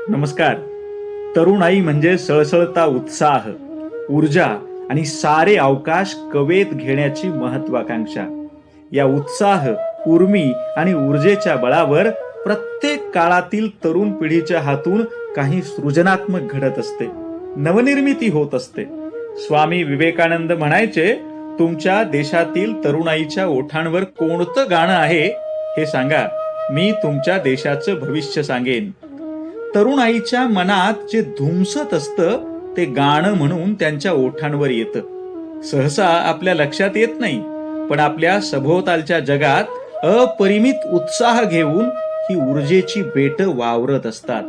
नमस्कार. तरुणाई म्हणजे सळसळता उत्साह, ऊर्जा आणि सारे अवकाश कवेत घेण्याची महत्वाकांक्षा. या उत्साह, उर्मी आणि ऊर्जेच्या बळावर प्रत्येक काळातील तरुण पिढीच्या हातून काही सृजनात्मक घडत असते, नवनिर्मिती होत असते. स्वामी विवेकानंद म्हणायचे, तुमच्या देशातील तरुणाईच्या ओठांवर कोणतं गाणं आहे हे सांगा, मी तुमच्या देशाचं भविष्य सांगेन. तरुणाईच्या मनात जे धुमसत असतं ते गाणं म्हणून त्यांच्या ओठांवर येतं. सहसा आपल्या लक्षात येत नाही, पण आपल्या सभोवतालच्या जगात अपरिमित उत्साह घेऊन ही ऊर्जेची बेट वावरत असतात.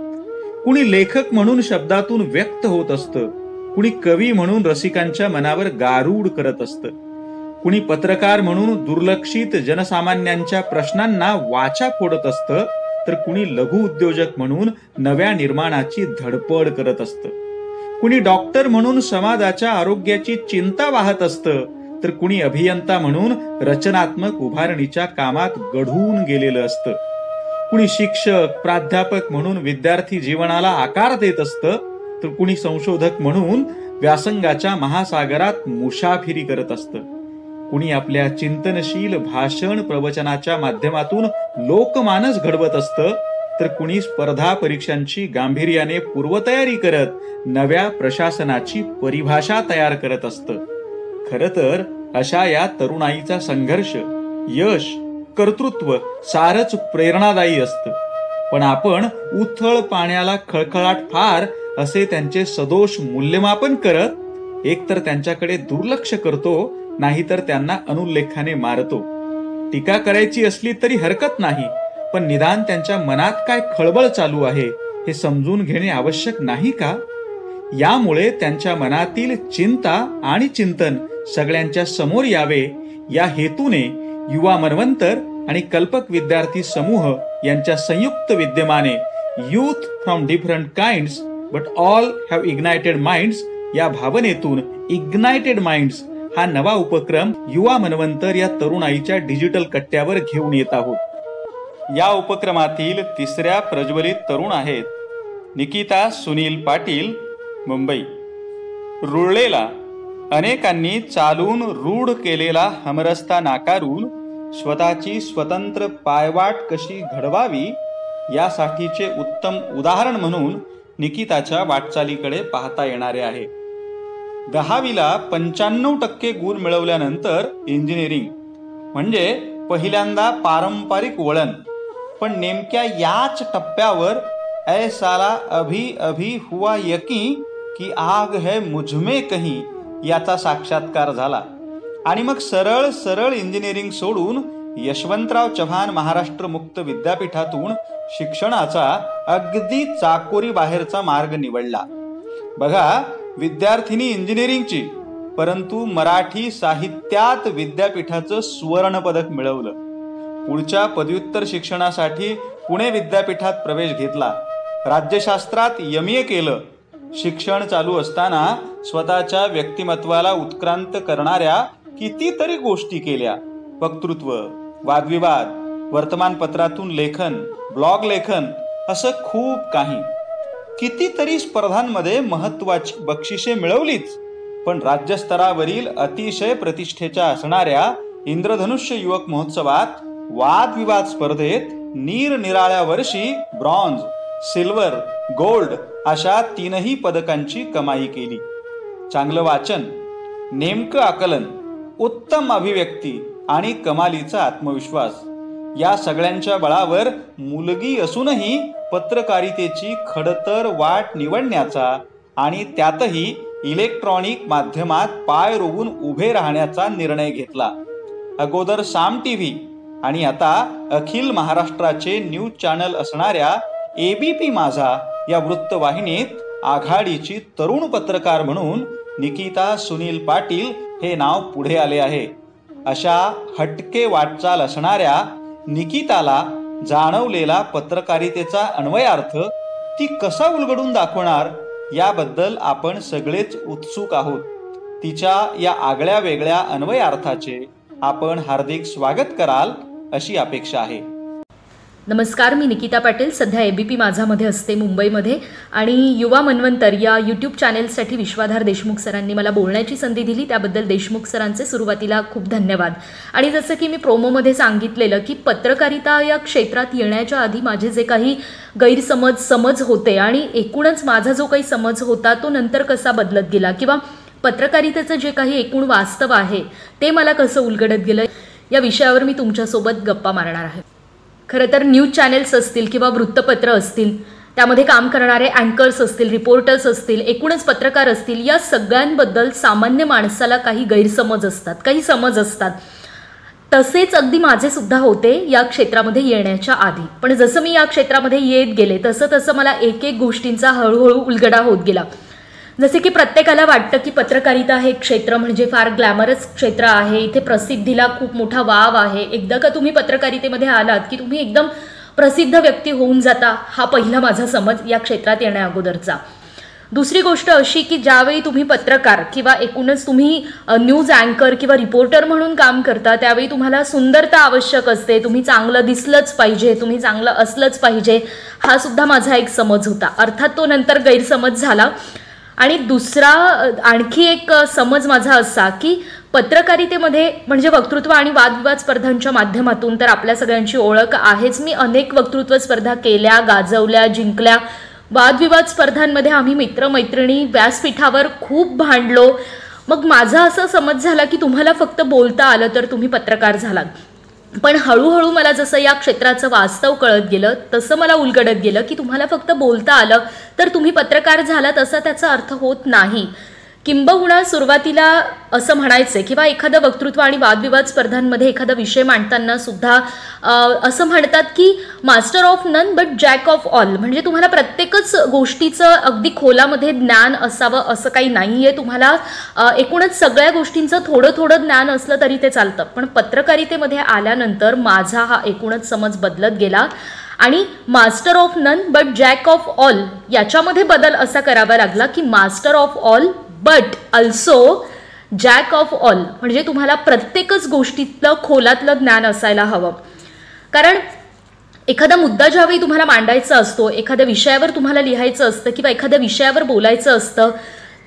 कुणी लेखक म्हणून शब्दातून व्यक्त होत असतं, कुणी कवी म्हणून रसिकांच्या मनावर गारूड करत असतं, कुणी पत्रकार म्हणून दुर्लक्षित जनसामान्यांच्या प्रश्नांना वाचा फोडत असतं, तर कुणी लघु उद्योजक म्हणून नव्या निर्माणाची धडपड करत असतं. कुणी डॉक्टर म्हणून समाजाच्या आरोग्याची चिंता वाहत असतं, तर कुणी अभियंता म्हणून रचनात्मक उभारणीच्या कामात गढून गेलेलं असतं. कुणी शिक्षक, प्राध्यापक म्हणून विद्यार्थी जीवनाला आकार देत असतं, तर कुणी संशोधक म्हणून व्यासंगाच्या महासागरात मुसाफिरी करत असतं. कुणी आपल्या चिंतनशील भाषण प्रवचनाच्या माध्यमातून लोकमानस घडवत असतं, तर कुणी स्पर्धा परीक्षांची गांभीर्याने पूर्वतयारी करत नव्या प्रशासनाची परिभाषा तयार करत असतं. खरं तर अशा या तरुणाईचा संघर्ष, यश, कर्तृत्व सारच प्रेरणादायी असतं. पण आपण उथळ पाण्याला खळखळाट फार असे त्यांचे सदोष मूल्यमापन करत एकतर त्यांच्याकडे दुर्लक्ष करतो, नाहीतर त्यांना अनुल्लेखाने मारतो. टीका करायची असली तरी हरकत नाही, पण निदान त्यांच्या मनात काय खळबळ चालू आहे हे समजून घेणे आवश्यक नाही का? यामुळे त्यांच्या मनातील चिंता आणि चिंतन सगळ्यांच्या समोर यावे, या हेतूने युवा मनवंतर आणि कल्पक विद्यार्थी समूह यांच्या संयुक्त विद्यमाने youth from different kinds but all have ignited minds या भावनेतून इग्नायटेड माइंड्स हा नवा उपक्रम युवा मनवंतर या तरुणाईच्या डिजिटल कट्ट्यावर घेऊन येत आहोत. या उपक्रमातील तिसऱ्या प्रज्वलित तरुण आहेत निकिता सुनील पाटील, मुंबई. रुळलेला, अनेकांनी चालून रूढ केलेला हमरस्ता नाकारून स्वतःची स्वतंत्र पायवाट कशी घडवावी यासाठीचे उत्तम उदाहरण म्हणून निकिताच्या वाटचालीकडे पाहता येणारे आहे. 10वीला 95% गुण मिळवल्यानंतर इंजिनिअरिंग म्हणजे पहिल्यांदा पारंपरिक वळण. पण नेमक्या याच टप्प्यावर ऐ साला अभी अभी हुआ यकी की आग है मुझमे कहीं याचा साक्षात्कार झाला. आणि मग सरळ सरळ इंजिनिअरिंग सोडून यशवंतराव चव्हाण महाराष्ट्र मुक्त विद्यापीठातून शिक्षणाचा अगदी चाकोरी बाहेरचा मार्ग निवडला. बघा, विद्यार्थिनी इंजिनिअरिंगची, परंतु मराठी साहित्यात विद्यापीठाचं सुवर्ण पदक मिळवलं. पुढच्या पदव्युत्तर शिक्षणासाठी पुणे विद्यापीठात प्रवेश घेतला. राज्यशास्त्रात MA केलं. शिक्षण चालू असताना स्वतःच्या व्यक्तिमत्वाला उत्क्रांत करणाऱ्या कितीतरी गोष्टी केल्या. वक्तृत्व, वादविवाद, वर्तमानपत्रातून लेखन, ब्लॉग लेखन, असं खूप काही. कितीतरी स्पर्धांमध्ये महत्वाची बक्षिसे मिळवलीच. पण राज्यस्तरावरील अतिशय प्रतिष्ठेच्या असणाऱ्या इंद्रधनुष्य युवक महोत्सवात वादविवाद स्पर्धेत निरनिराळ्या वर्षी ब्रॉन्झ, सिल्वर, गोल्ड अशा 3ही पदकांची कमाई केली. चांगलं वाचन, नेमकं आकलन, उत्तम अभिव्यक्ती आणि कमालीचा आत्मविश्वास या सगळ्यांच्या बळावर मुलगी असूनही पत्रकारितेची खडतर वाट निवडण्याचा आणि त्यातही इलेक्ट्रॉनिक माध्यमात पाय रोवून उभे राहण्याचा निर्णय घेतला. अगोदर साम TV आणि आता अखिल महाराष्ट्राचे न्यूज चॅनल असणाऱ्या ABP माझा या वृत्तवाहिनीत आघाडीची तरुण पत्रकार म्हणून निकिता सुनील पाटील हे नाव पुढे आले आहे. अशा हटके वाटचाल असणाऱ्या निकिताला जाणवलेला पत्रकारितेचा अन्वयार्थ ती कसा उलगडून दाखवणार याबद्दल आपण सगळेच उत्सुक आहोत. तिच्या या आगळ्या वेगळ्या अन्वयार्थाचे आपण हार्दिक स्वागत कराल अशी अपेक्षा आहे. नमस्कार, मी निकिता पाटील. सध्या ABP माझामध्ये असते मुंबईमध्ये आणि युवा मन्वंतर या यूट्यूब चॅनेलसाठी विश्वाधार देशमुख सरांनी मला बोलण्याची संधी दिली, त्याबद्दल देशमुख सरांचे सुरुवातीला खूप धन्यवाद. आणि जसं की मी प्रोमोमध्ये सांगितलेलं की पत्रकारिता या क्षेत्रात येण्याच्या आधी माझे जे काही समज होते आणि एकूणच माझा जो काही समज होता तो नंतर कसा बदलत गेला किंवा पत्रकारितेचं जे काही एकूण वास्तव आहे ते मला कसं उलगडत गेलं या विषयावर मी तुमच्यासोबत गप्पा मारणार आहे. खरं तर न्यूज चॅनेल्स असतील किंवा वृत्तपत्र असतील, त्यामध्ये काम करणारे अँकर्स असतील, रिपोर्टर्स असतील, एकूणच पत्रकार असतील, या सगळ्यांबद्दल सामान्य माणसाला काही गैरसमज असतात, काही समज असतात. तसेच अगदी माझे सुद्धा होते या क्षेत्रामध्ये येण्याच्या आधी. पण जसं मी या क्षेत्रामध्ये येत गेले तसं तसं मला एक एक गोष्टींचा हळूहळू उलगडा होत गेला. जसे की प्रत्येकाला वाटतं की पत्रकारिता हे क्षेत्र म्हणजे फार ग्लॅमरस क्षेत्र आहे, इथे प्रसिद्धीला खूप मोठा वाव आहे. एकदा का तुम्ही पत्रकारितेमध्ये आलात की तुम्ही एकदम प्रसिद्ध व्यक्ती होऊन जाता, हा पहिला माझा समज या क्षेत्रात येण्या अगोदरचा. दुसरी गोष्ट अशी की ज्यावेळी तुम्ही पत्रकार किंवा एकूणच तुम्ही न्यूज अँकर किंवा रिपोर्टर म्हणून काम करता त्यावेळी तुम्हाला सुंदरता आवश्यक असते, तुम्ही चांगलं दिसलंच पाहिजे, तुम्ही चांगलं असलंच पाहिजे, हा सुद्धा माझा एक समज होता. अर्थात तो नंतर गैरसमज झाला. आणि दुसरा आणखी एक समज माझा असा की पत्रकारितेमध्ये म्हणजे वक्तृत्व आणि वादविवाद स्पर्धांच्या माध्यमातून तर आपल्या सगळ्यांची ओळख आहेच. मी अनेक वक्तृत्व स्पर्धा केल्या, गाजवल्या, जिंकल्या. वादविवाद स्पर्धांमध्ये आम्ही मित्रमैत्रिणी व्यासपीठावर खूप भांडलो. मग माझा असा समज झाला की तुम्हाला फक्त बोलता आलं तर तुम्ही पत्रकार झालात. पण हळूहळू मला जसं या क्षेत्राचं वास्तव कळत गेलं तसं मला उलगडत गेलं की तुम्हाला फक्त बोलता आलं तर तुम्ही पत्रकार झालात असा त्याचा अर्थ होत नाही. किंबहुना सुरुवातीला असं म्हणायचं किंवा एखादं वक्तृत्व आणि वादविवाद स्पर्धांमध्ये एखादा विषय मांडताना सुद्धा असं म्हणतात की master of none but jack of all, म्हणजे तुम्हाला प्रत्येकच गोष्टीचं अगदी खोलामध्ये ज्ञान असावं असं काही नाही आहे. तुम्हाला एकूणच सगळ्या गोष्टींचं थोडं थोडं ज्ञान असलं तरी ते चालतं. पण पत्रकारितेमध्ये आल्यानंतर माझा हा एकूणच समज बदलत गेला आणि master of none but jack of all याच्यामध्ये बदल असा करावा लागला की master of all but also jack of all, म्हणजे तुम्हाला प्रत्येकच गोष्टीतलं खोलातलं ज्ञान असायला हवं. कारण एखादा मुद्दा ज्यावेळी तुम्हाला मांडायचा असतो, एखाद्या विषयावर तुम्हाला लिहायचं असतं किंवा एखाद्या विषयावर बोलायचं असतं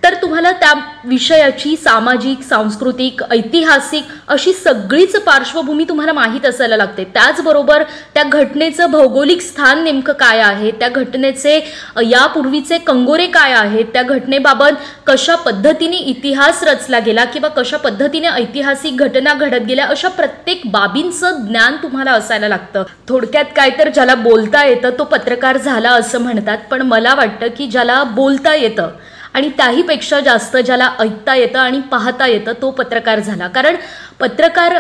तर तुम्हाला त्या विषयाची सामाजिक, सांस्कृतिक, ऐतिहासिक अशी सगळीच पार्श्वभूमी तुम्हाला माहीत असायला लागते. त्याचबरोबर त्या घटनेचं भौगोलिक स्थान नेमकं काय आहे, त्या घटनेचे यापूर्वीचे कंगोरे काय आहेत, त्या घटनेबाबत कशा पद्धतीने इतिहास रचला गेला किंवा कशा पद्धतीने ऐतिहासिक घटना घडत गेल्या, अशा प्रत्येक बाबींचं ज्ञान तुम्हाला असायला लागतं. थोडक्यात काय तर ज्याला बोलता येतं तो पत्रकार झाला असं म्हणतात. पण मला वाटतं की ज्याला बोलता येतं आणि त्याहीपेक्षा जास्त ज्याला ऐकता येतं आणि पाहता येतं तो पत्रकार झाला. कारण पत्रकार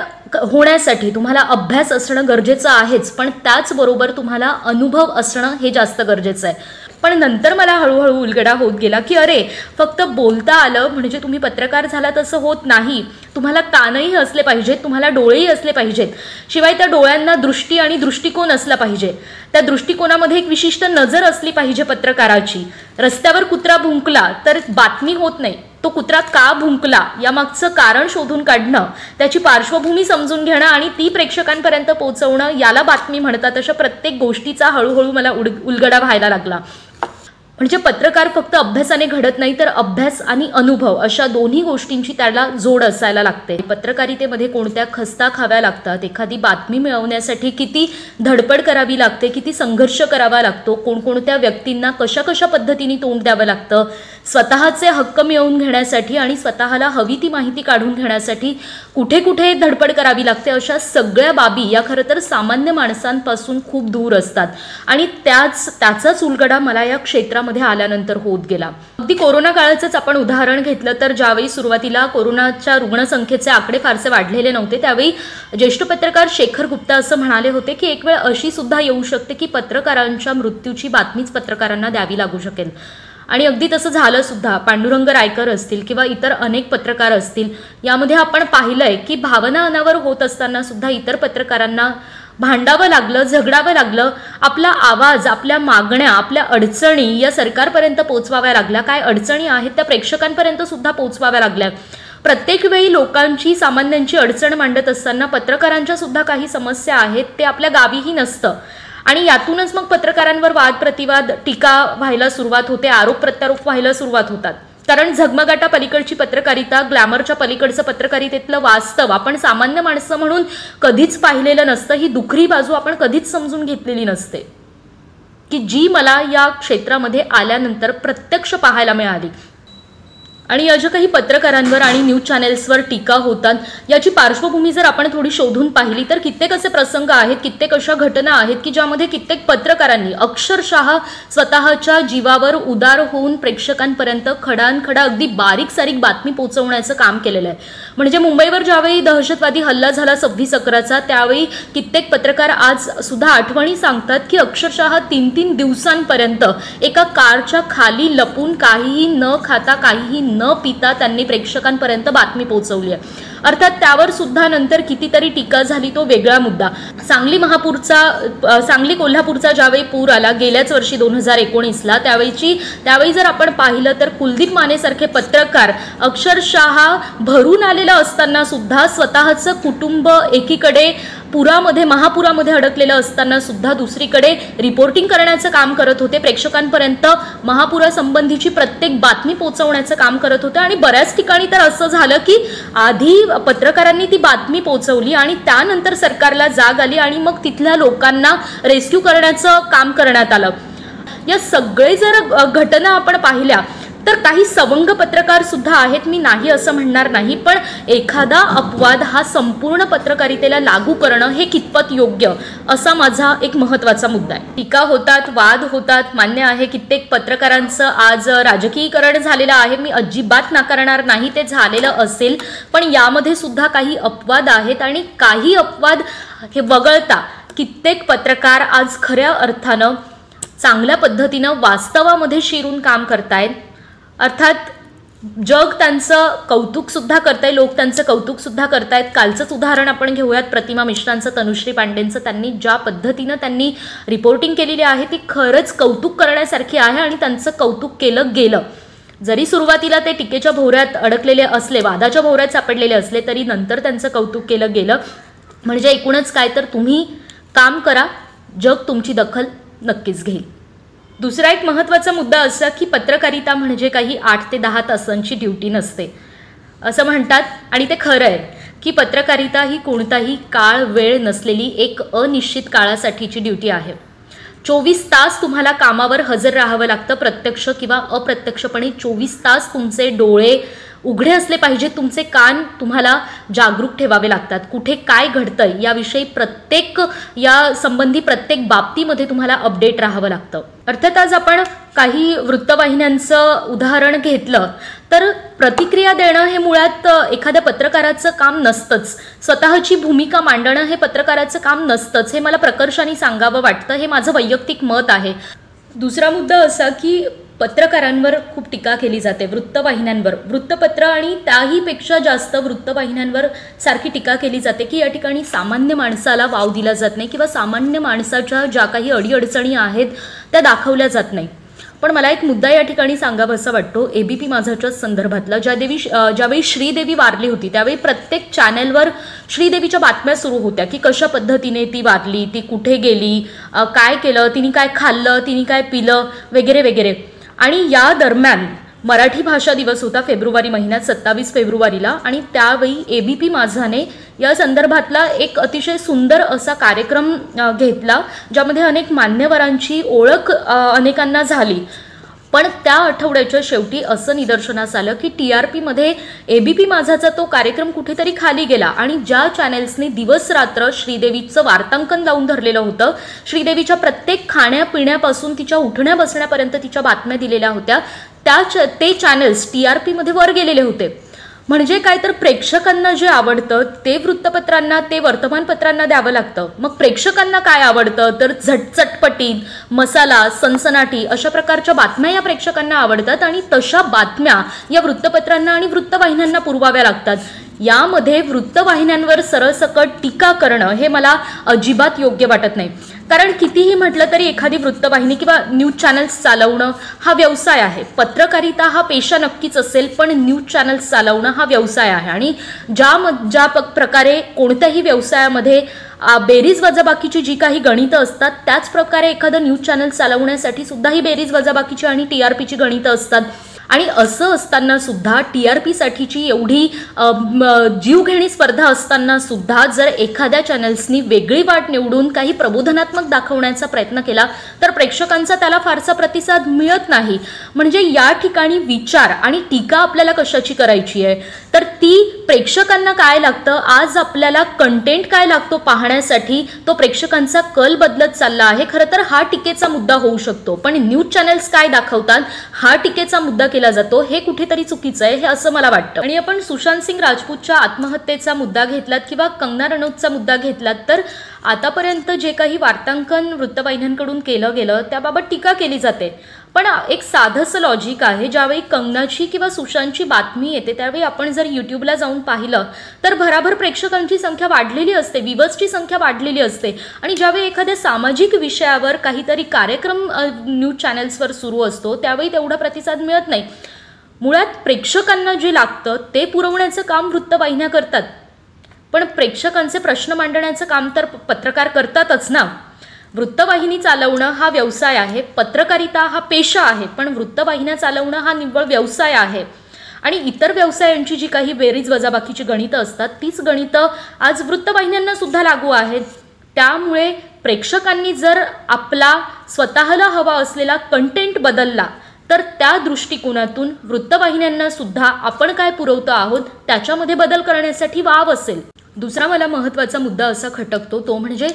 होण्यासाठी तुम्हाला अभ्यास असणं गरजेचं आहेच, पण त्याचबरोबर तुम्हाला अनुभव असणं हे जास्त गरजेचं आहे. पण नंतर मला हळूहळू उलगडा होत गेला की अरे फक्त बोलता आलं म्हणजे तुम्ही पत्रकार झाला तसं होत नाही. तुम्हाला कानही असले पाहिजेत, तुम्हाला डोळेही असले पाहिजेत, शिवाय त्या डोळ्यांना दृष्टी आणि दृष्टिकोन असला पाहिजे. त्या दृष्टिकोनामध्ये एक विशिष्ट नजर असली पाहिजे पत्रकाराची. रस्त्यावर कुत्रा भुंकला तर बातमी होत नाही, तो कुत्रा का भुंकला यामागचं कारण शोधून काढणं, त्याची पार्श्वभूमी समजून घेणं आणि ती प्रेक्षकांपर्यंत पोहोचवणं याला बातमी म्हणतात. अशा प्रत्येक गोष्टीचा हळूहळू मला उलगडा व्हायला लागला. म्हणजे पत्रकार फक्त अभ्यासाने घडत नाही तर अभ्यास आणि अनुभव अशा दोन्ही गोष्टींची त्याला जोड असायला लागते. पत्रकारितेमध्ये कोणत्या खस्ता खाव्या लागतात, एखादी बातमी मिळवण्यासाठी किती धडपड करावी लागते, किती संघर्ष करावा लागतो, कोणकोणत्या व्यक्तींना कशा कशा पद्धतीने तोंड द्यावं लागतं, स्वतःचे हक्क मिळवून घेण्यासाठी आणि स्वतःला हवी ती माहिती काढून घेण्यासाठी कुठे कुठे धडपड करावी लागते, अशा सगळ्या बाबी या खरं तर सामान्य माणसांपासून खूप दूर असतात. आणि त्याचाच उलगडा मला या क्षेत्रामध्ये आल्यानंतर होत गेला. अगदी कोरोना काळाचंच आपण उदाहरण घेतलं तर ज्यावेळी सुरुवातीला कोरोनाच्या रुग्णसंख्येचे आकडे फारसे वाढलेले नव्हते त्यावेळी ज्येष्ठ पत्रकार शेखर गुप्ता असं म्हणाले होते की एक वेळ अशी सुद्धा येऊ शकते की पत्रकारांच्या मृत्यूची बातमीच पत्रकारांना द्यावी लागू शकेल. आणि अगदी तसं झालं सुद्धा. पांडुरंग रायकर असतील किंवा इतर अनेक पत्रकार असतील, यामध्ये आपण पाहिलंय की भावना अनावर होत असताना सुद्धा इतर पत्रकारांना भांडावं लागलं, झगडावं लागलं, आपला आवाज, आपल्या मागण्या, आपल्या अडचणी या सरकारपर्यंत पोहोचवाव्या लागल्या. काय अडचणी आहेत त्या प्रेक्षकांपर्यंत सुद्धा पोहोचवाव्या लागल्या. प्रत्येक वेळी लोकांची, सामान्यांची अडचण मांडत असताना पत्रकारांच्या सुद्धा काही समस्या आहेत ते आपल्या गावीही नसतं आणि यातूनच मग पत्रकारांवर वाद प्रतिवाद टीका व्हायला सुरुवात होते, आरोप प्रत्यारोप व्हायला सुरुवात होतात. कारण झगमगाटा पलीकडची पत्रकारिता, ग्लॅमरच्या पलीकडचं पत्रकारितेतलं वास्तव आपण सामान्य माणसं म्हणून कधीच पाहिलेलं नसतं. ही दुखरी बाजू आपण कधीच समजून घेतलेली नसते, की जी मला या क्षेत्रामध्ये आल्यानंतर प्रत्यक्ष पाहायला मिळाली. आणि या ज्या काही पत्रकारांवर आणि न्यूज चॅनेल्सवर टीका होतात याची पार्श्वभूमी जर आपण थोडी शोधून पाहिली तर कित्येक असे प्रसंग आहेत, कित्येक अशा घटना आहेत की ज्यामध्ये कित्येक पत्रकारांनी अक्षरशः स्वतःच्या जीवावर उदार होऊन प्रेक्षकांपर्यंत खडानखडा अगदी बारीक सारीक बातमी पोहोचवण्याचं काम केलेलं आहे. म्हणजे मुंबईवर ज्यावेळी दहशतवादी हल्ला झाला 26/11चा, त्यावेळी कित्येक पत्रकार आज सुद्धा आठवणी सांगतात की अक्षरशः 3-3 दिवसांपर्यंत एका कारच्या खाली लपून काहीही न खाता काहीही न पिता त्यांनी प्रेक्षकांपर्यंत बातमी पोहोचवली आहे. अर्थात त्यावर सुद्धा नंतर कितीतरी टीका झाली, तो वेगळा मुद्दा. सांगली कोल्हापूरचा ज्यावेळी पूर आला गेल्याच वर्षी 2019ला, त्यावेळी जर आपण पाहिलं तर कुलदीप मानेसारखे पत्रकार अक्षरशः भरून आलेलं असताना सुद्धा स्वतःचं कुटुंब एकीकडे महापुरामध्ये अडकलेलं असताना सुद्धा दुसरीकडे रिपोर्टिंग करण्याचं काम करत होते, प्रेक्षकांपर्यंत महापुरासंबंधीची प्रत्येक बातमी पोहोचवण्याचं काम करत होते. आणि बऱ्याच ठिकाणी तर असं झालं की आधी पत्रकारांनी ती बातमी पोहोचवली आणि त्यानंतर सरकारला जाग आली आणि मग तिथल्या लोकांना रेस्क्यू करण्याचं काम करण्यात आलं. या सगळे जर घटना आपण पाहिल्या तर काही सवंग पत्रकार सुद्धा आहेत, मी नाही असं म्हणणार नाही, पण एखादा अपवाद हा संपूर्ण पत्रकारितेला लागू करणं हे कितपत योग्य असा माझा एक महत्त्वाचा मुद्दा आहे. टीका होतात, वाद होतात, मान्य आहे. कित्येक पत्रकारांचं आज राजकीयकरण झालेलं आहे, मी अजिबात नाकारणार नाही, ते झालेलं असेल. पण यामध्ये सुद्धा काही अपवाद आहेत आणि काही अपवाद हे वगळता कित्येक पत्रकार आज खऱ्या अर्थानं चांगल्या पद्धतीनं वास्तवामध्ये शिरून काम करतायत. अर्थात जग त्यांचं कौतुक सुद्धा करतंय, लोक त्यांचं कौतुक सुद्धा करतायत. कालचंच उदाहरण आपण घेऊयात प्रतिमा मिश्रांचं, तनुश्री पांडेंचं. त्यांनी ज्या पद्धतीनं त्यांनी रिपोर्टिंग केलेली आहे ती खरंच कौतुक करण्यासारखी आहे आणि त्यांचं कौतुक केलं गेलं. जरी सुरुवातीला ते टीकेच्या भोवऱ्यात अडकलेले असले, वादाच्या भोवऱ्यात सापडलेले असले, तरी नंतर त्यांचं कौतुक केलं गेलं. म्हणजे एकूणच काय तर तुम्ही काम करा, जग तुमची दखल नक्कीच घेईल. दुसरा एक महत्त्वाचा मुद्दा असा की पत्रकारिता म्हणजे काही 8 ते 10 तासांची ड्युटी नसते असं म्हणतात आणि ते खरं आहे की पत्रकारिता ही कोणताही काळ वेळ नसलेली एक अनिश्चित काळासाठीची ड्युटी आहे. 24 तास तुम्हाला कामावर हजर राहावं लागतं, प्रत्यक्ष किंवा अप्रत्यक्षपणे 24 तास तुमचे डोळे उघडे असले पाहिजेत, तुमचे कान तुम्हाला जागरूक ठेवावे लागतात. कुठे काय घडतंय याविषयी या संबंधी प्रत्येक बाबतीमध्ये तुम्हाला अपडेट राहावं लागतं. अर्थात आज आपण काही वृत्तवाहिन्यांचं उदाहरण घेतलं तर प्रतिक्रिया देणं हे मुळात एखाद्या पत्रकाराचं काम नसतंच. स्वतःची भूमिका मांडणं हे पत्रकाराचं काम नसतंच, हे मला प्रकर्षाने सांगावं वाटतं, हे माझं वैयक्तिक मत आहे. दुसरा मुद्दा असा की पत्रकारांवर खूप टीका केली जाते, वृत्तवाहिन्यांवर, वृत्तपत्र आणि त्याहीपेक्षा जास्त वृत्तवाहिन्यांवर सारखी टीका केली जाते की या ठिकाणी सामान्य माणसाला वाव दिला जात नाही किंवा सामान्य माणसाच्या ज्या काही अडीअडचणी आहेत त्या दाखवल्या जात नाही. पण मला एक मुद्दा या ठिकाणी सांगावा असं वाटतो ABP माझाच्याच संदर्भातला. ज्यावेळी श्रीदेवी वारली होती त्यावेळी प्रत्येक चॅनलवर श्रीदेवीच्या बातम्या सुरू होत्या की कशा पद्धतीने ती वारली, ती कुठे गेली, काय केलं, तिने काय खाल्लं, तिने काय पिलं वगैरे वगैरे. आणि या दरम्यान मराठी भाषा दिवस होता फेब्रुवारी महिन्यात 27 फेब्रुवारीला आणि त्यावेळी ABP माझाने या संदर्भातला एक अतिशय सुंदर असा कार्यक्रम घेतला ज्यामध्ये अनेक मान्यवरांची ओळख अनेकांना झाली. पण त्या आठवड्याच्या शेवटी असं निदर्शनास आलं की TRPमध्ये ABP माझाचा तो कार्यक्रम कुठेतरी खाली गेला आणि ज्या चॅनेल्सने दिवस रात्र श्रीदेवीचं वार्तांकन लावून धरलेलं होतं, श्रीदेवीच्या प्रत्येक खाण्यापिण्यापासून तिच्या उठण्या बसण्यापर्यंत तिच्या बातम्या दिलेल्या होत्या, ते चॅनल्स TRPमध्ये वर गेलेले होते. म्हणजे काय तर प्रेक्षकांना जे आवडतं ते वृत्तपत्रांना, ते वर्तमानपत्रांना द्यावं लागतं. मग प्रेक्षकांना काय आवडतं तर झटचटपटीत, मसाला, सनसनाटी अशा प्रकारच्या बातम्या या प्रेक्षकांना आवडतात आणि तशा बातम्या या वृत्तपत्रांना आणि वृत्तवाहिन्यांना पुरवाव्या लागतात. यामध्ये वृत्तवाहिन्यांवर सरसकट टीका करणं हे मला अजिबात योग्य वाटत नाही. कारण कितीही म्हटलं तरी एखादी वृत्तवाहिनी किंवा न्यूज चॅनल्स चालवणं हा व्यवसाय आहे. पत्रकारिता हा पेशा नक्कीच असेल, पण न्यूज चॅनल्स चालवणं हा व्यवसाय आहे. आणि ज्या प्रकारे कोणत्याही व्यवसायामध्ये बेरीज वजाबाकीची जी काही गणितं असतात, त्याच प्रकारे एखादं न्यूज चॅनल चालवण्यासाठी सुद्धा ही बेरीज वजाबाकीची आणि TRPची गणितं असतात. आणि असं असताना सुद्धा TRP साठीची एवढी जीवघेणी स्पर्धा असताना सुद्धा जर एखाद्या चॅनल्सनी वेगळी वाट निवडून काही प्रबोधनात्मक दाखवण्याचा प्रयत्न केला तर प्रेक्षकांचा त्याला फारसा प्रतिसाद मिळत नाही. म्हणजे या ठिकाणी विचार आणि टीका आपल्याला कशाची करायची आहे, तर ती प्रेक्षकांना काय लागतं, आज आपल्याला कंटेंट काय लागतो पाहण्यासाठी, तो प्रेक्षकांचा कल बदलत चालला आहे. खरं तर हा टीकेचा मुद्दा होऊ शकतो, पण न्यूज चॅनल्स काय दाखवतात हा टीकेचा मुद्दा केला जातो, हे कुठेतरी चुकीचं आहे, हे असं मला वाटतं. आणि आपण सुशांत सिंग राजपूतच्या आत्महत्येचा मुद्दा घेतलात किंवा कंगना रनौतचा मुद्दा घेतलात, तर आतापर्यंत जे काही वार्तांकन वृत्तवाहिन्यांकडून केलं गेलं त्याबाबत टीका केली जाते. पण एक साधंसं लॉजिक आहे, ज्यावेळी कंगनाची किंवा सुशांतची बातमी येते त्यावेळी आपण जर यूट्यूबला जाऊन पाहिलं तर भराभर प्रेक्षकांची संख्या वाढलेली असते, व्ह्यूअर्सची संख्या वाढलेली असते. आणि ज्यावेळी एखाद्या सामाजिक विषयावर काहीतरी कार्यक्रम न्यूज चॅनल्सवर सुरू असतो त्यावेळी तेवढा प्रतिसाद मिळत नाही. मुळात प्रेक्षकांना जे लागतं ते पुरवण्याचं काम वृत्तवाहिन्या करतात, पण प्रेक्षकांचे प्रश्न मांडण्याचं काम तर पत्रकार करतातच ना. वृत्तवाहिनी चालवणं हा व्यवसाय आहे, पत्रकारिता हा पेशा आहे, पण वृत्तवाहिन्या चालवणं हा निव्वळ व्यवसाय आहे. आणि इतर व्यवसायांची जी काही बेरीज वजाबाकीची गणितं असतात तीच गणितं आज वृत्तवाहिन्यांना सुद्धा लागू आहेत. त्यामुळे प्रेक्षकांनी जर आपला स्वतःला हवा असलेला कंटेंट बदलला तर त्या दृष्टिकोनातून वृत्तवाहिन्यांना सुद्धा आपण काय पुरवतो आहोत त्याच्यामध्ये बदल करण्यासाठी वाव असेल. दुसरा मला महत्त्वाचा मुद्दा असा खटकतो तो म्हणजे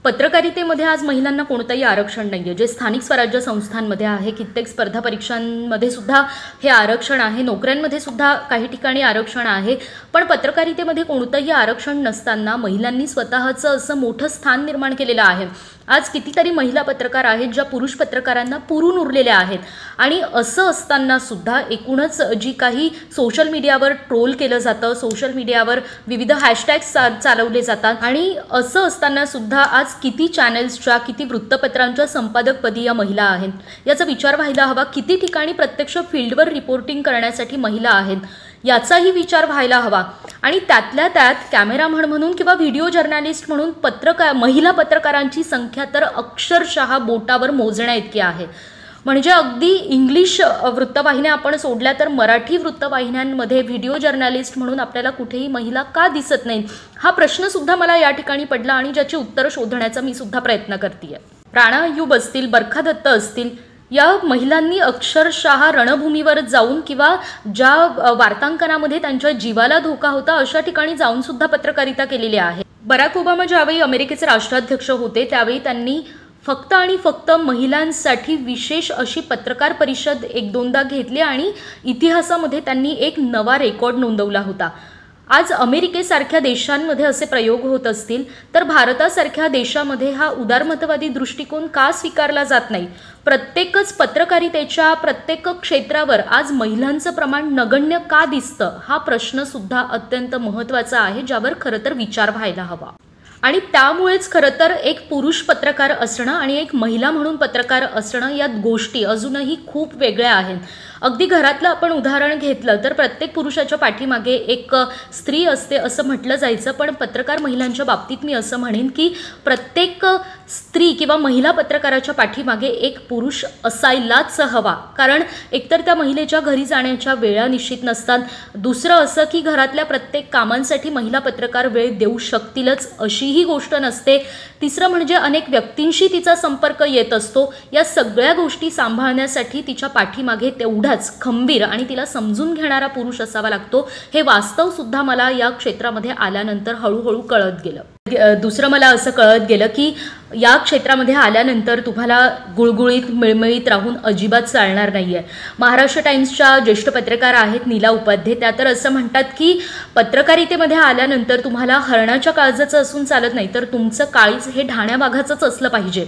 पत्रकारितेमध्ये आज महिलांना कोणतंही आरक्षण नाही आहे. जे स्थानिक स्वराज्य संस्थांमध्ये आहे, कित्येक स्पर्धा परीक्षांमध्ये सुद्धा हे आरक्षण आहे, नोकऱ्यांमध्ये सुद्धा काही ठिकाणी आरक्षण आहे. पण पत्रकारितेमध्ये कोणतंही आरक्षण नसताना महिलांनी स्वतःचं असं मोठं स्थान निर्माण केलेलं आहे. आज कितीतरी महिला पत्रकार आहेत ज्या पुरुष पत्रकारांना पुरून उरलेल्या आहेत. आणि असं असताना सुद्धा एकूणच जी काही सोशल मीडियावर ट्रोल केलं जातं, सोशल मीडियावर विविध हॅशटॅग्स चालवले जातात, आणि असं असताना सुद्धा आज किती चॅनल्सच्या, किती वृत्तपत्रांच्या संपादकपदी या महिला आहेत याचा विचार व्हायला हवा. किती ठिकाणी प्रत्यक्ष फील्डवर रिपोर्टिंग करण्यासाठी महिला आहेत याचाही विचार व्हायला हवा. आणि त्यातल्या त्यात कॅमेरामन म्हणून किंवा व्हिडिओ जर्नलिस्ट म्हणून महिला पत्रकारांची संख्या तर अक्षरशः बोटावर मोजण्या इतकी आहे. म्हणजे अगदी इंग्लिश वृत्तवाहिन्या आपण सोडल्या तर मराठी वृत्तवाहिन्यांमध्ये व्हिडिओ जर्नलिस्ट म्हणून आपल्याला कुठेही महिला का दिसत नाहीत, हा प्रश्न सुद्धा मला या ठिकाणी पडला आणि ज्याची उत्तरं शोधण्याचा मी सुद्धा प्रयत्न करते. राणा अय्यूब असतील, बरखा दत्त असतील, या महिलांनी अक्षरशः रणभूमीवर जाऊन किंवा ज्या वार्तांकनामध्ये त्यांच्या जीवाला धोका होता अशा ठिकाणी जाऊन सुद्धा पत्रकारिता केलेली आहे. बराक ओबामा ज्यावेळी अमेरिकेचे राष्ट्राध्यक्ष होते त्यावेळी त्यांनी फक्त आणि फक्त महिलांसाठी विशेष अशी पत्रकार परिषद एक दोनदा घेतली आणि इतिहासामध्ये त्यांनी एक नवा रेकॉर्ड नोंदवला होता. आज अमेरिकेसारख्या देशांमध्ये असे प्रयोग होत असतील तर भारतासारख्या देशामध्ये हा उदारमतवादी दृष्टिकोन का स्वीकारला जात नाही? प्रत्येकच पत्रकारितेच्या प्रत्येक क्षेत्रावर आज महिलांचं प्रमाण नगण्य का दिसतं, हा प्रश्न सुद्धा अत्यंत महत्त्वाचा आहे, ज्यावर खरं तर विचार व्हायला हवा. आणि त्यामुळेच खरं तर एक पुरुष पत्रकार असणं आणि एक महिला म्हणून पत्रकार असणं या गोष्टी अजूनही खूप वेगळ्या आहेत. अगदी घरातलं आपण उदाहरण घेतलं तर प्रत्येक पुरुषाच्या पाठीमागे एक स्त्री असते असं म्हटलं जायचं, पण पत्रकार महिलांच्या बाबतीत मी असं म्हणेन की प्रत्येक स्त्री किंवा महिला पत्रकाराच्या पाठीमागे एक पुरुष असायलाच हवा. कारण एकतर त्या महिलेच्या घरी जाण्याच्या वेळा निश्चित नसतात, दुसरं असं की घरातल्या प्रत्येक कामांसाठी महिला पत्रकार वेळ देऊ शकतीलच अशीही गोष्ट नसते, तिसरं म्हणजे अनेक व्यक्तींशी तिचा संपर्क येत असतो. या सगळ्या गोष्टी सांभाळण्यासाठी तिच्या पाठीमागे तेवढाच खंबीर आणि तिला समजून घेणारा पुरुष असावा लागतो. हे वास्तव सुद्धा मला या क्षेत्रामध्ये आल्यानंतर हळूहळू कळत गेलं. दुसरं मला असं कळत गेलं की या क्षेत्रामध्ये आल्यानंतर तुम्हाला गुळगुळीत मिळमिळीत राहून अजिबात चालणार नाही आहे. महाराष्ट्र टाइम्सच्या ज्येष्ठ पत्रकार आहेत नीला उपाध्ये, त्या तर असं म्हणतात की पत्रकारितेमध्ये आल्यानंतर तुम्हाला हरणाच्या काळजाचं असून चालत नाही, तर तुमचं काळीज हे ढाण्या वाघाचंच असलं पाहिजे.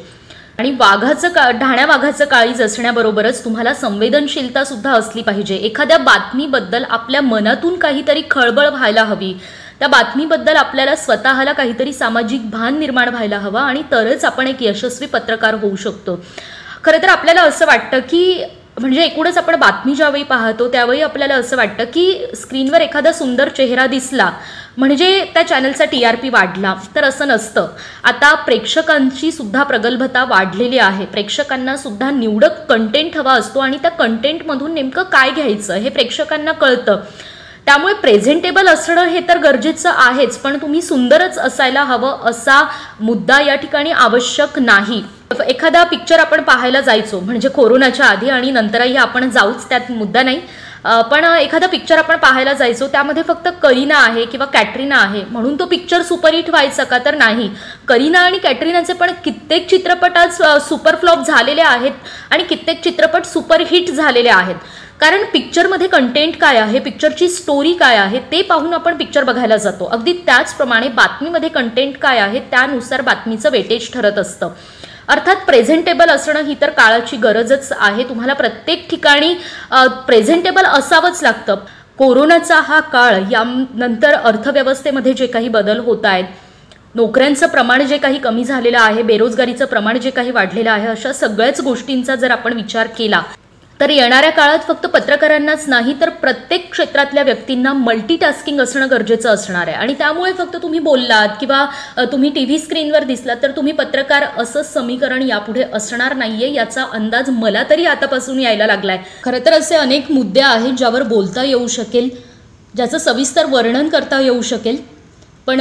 आणि ढाण्या वाघाचं काळीज असण्याबरोबरच तुम्हाला संवेदनशीलता सुद्धा असली पाहिजे. एखाद्या बातमीबद्दल आपल्या मनातून काहीतरी खळबळ व्हायला हवी, त्या बातमीबद्दल आपल्याला स्वतःला काहीतरी सामाजिक भान निर्माण व्हायला हवं आणि तरच आपण एक यशस्वी पत्रकार होऊ शकतो. खरं तर आपल्याला असं वाटतं की म्हणजे एकूणच आपण बातमी ज्यावेळी पाहतो त्यावेळी आपल्याला असं वाटतं की स्क्रीनवर एखादा सुंदर चेहरा दिसला म्हणजे त्या चॅनलचा TRP वाढला, तर असं नसतं. आता प्रेक्षकांची सुद्धा प्रगल्भता वाढलेली आहे. प्रेक्षकांना सुद्धा निवडक कंटेंट हवा असतो आणि त्या कंटेंटमधून नेमकं काय घ्यायचं हे प्रेक्षकांना कळतं. त्यामुळे प्रेझेंटेबल असणं हे तर गरजेचं आहेच, पण तुम्ही सुंदरच असायला हवं असा मुद्दा या ठिकाणी आवश्यक नाही. एखादा पिक्चर आपण पाहायला जायचो म्हणजे कोरोनाच्या आधी आणि नंतरही आपण जाऊच, त्यात मुद्दा नाही. पण एखादा पिक्चर आपण पाहायला जायचो त्यामध्ये फक्त करीना आहे किंवा कॅटरीना आहे म्हणून तो पिक्चर सुपरहिट व्हायचा का, तर नाही. करीना आणि कॅटरीनाचे पण कित्येक चित्रपट आज सुपरफ्लॉप झालेले आहेत आणि कित्येक चित्रपट सुपरहिट झालेले आहेत. कारण पिक्चरमध्ये कंटेंट काय आहे, पिक्चरची स्टोरी काय आहे ते पाहून आपण पिक्चर बघायला जातो. अगदी त्याचप्रमाणे बातमीमध्ये कंटेंट काय आहे त्यानुसार बातमीचं वेटेज ठरत असतं. अर्थात प्रेझेंटेबल असणं ही तर काळाची गरजच आहे. तुम्हाला प्रत्येक ठिकाणी प्रेझेंटेबल असावंच लागतं. कोरोनाचा हा काळ, यानंतर अर्थव्यवस्थेमध्ये जे काही बदल होत आहेत, नोकऱ्यांचं प्रमाण जे काही कमी झालेलं आहे, बेरोजगारीचं प्रमाण जे काही वाढलेलं आहे, अशा सगळ्याच गोष्टींचा जर आपण विचार केला तर येणाऱ्या काळात फक्त पत्रकारांनाच नाही तर प्रत्येक क्षेत्रातल्या व्यक्तींना मल्टीटास्किंग असणं गरजेचं असणार आहे. आणि त्यामुळे फक्त तुम्ही बोललात किंवा तुम्ही TV स्क्रीनवर दिसलात तर तुम्ही पत्रकार असं समीकरण यापुढे असणार नाहीये, याचा अंदाज मला तरी आतापासून यायला लागलाय. खरं तर असे अनेक मुद्दे आहेत ज्यावर बोलता येऊ शकेल, ज्याचं सविस्तर वर्णन करता येऊ शकेल, पण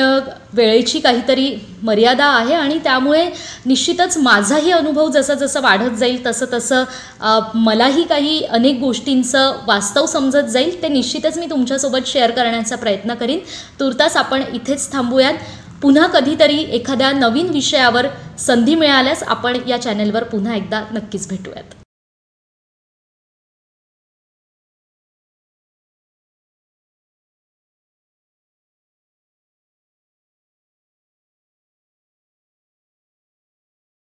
वेळेची काहीतरी मर्यादा आहे आणि त्यामुळे निश्चितच माझाही अनुभव जसा जसा वाढत जाईल तसं तसं मलाही काही अनेक गोष्टींचं वास्तव समजत जाईल. ते निश्चितच मी तुमच्यासोबत शेअर करण्याचा प्रयत्न करीन. तुर्तास आपण इथेच थांबूयात. पुन्हा कधीतरी एखाद्या नवीन विषयावर संधी मिळाल्यास आपण या चॅनेलवर पुन्हा एकदा नक्कीच भेटूयात.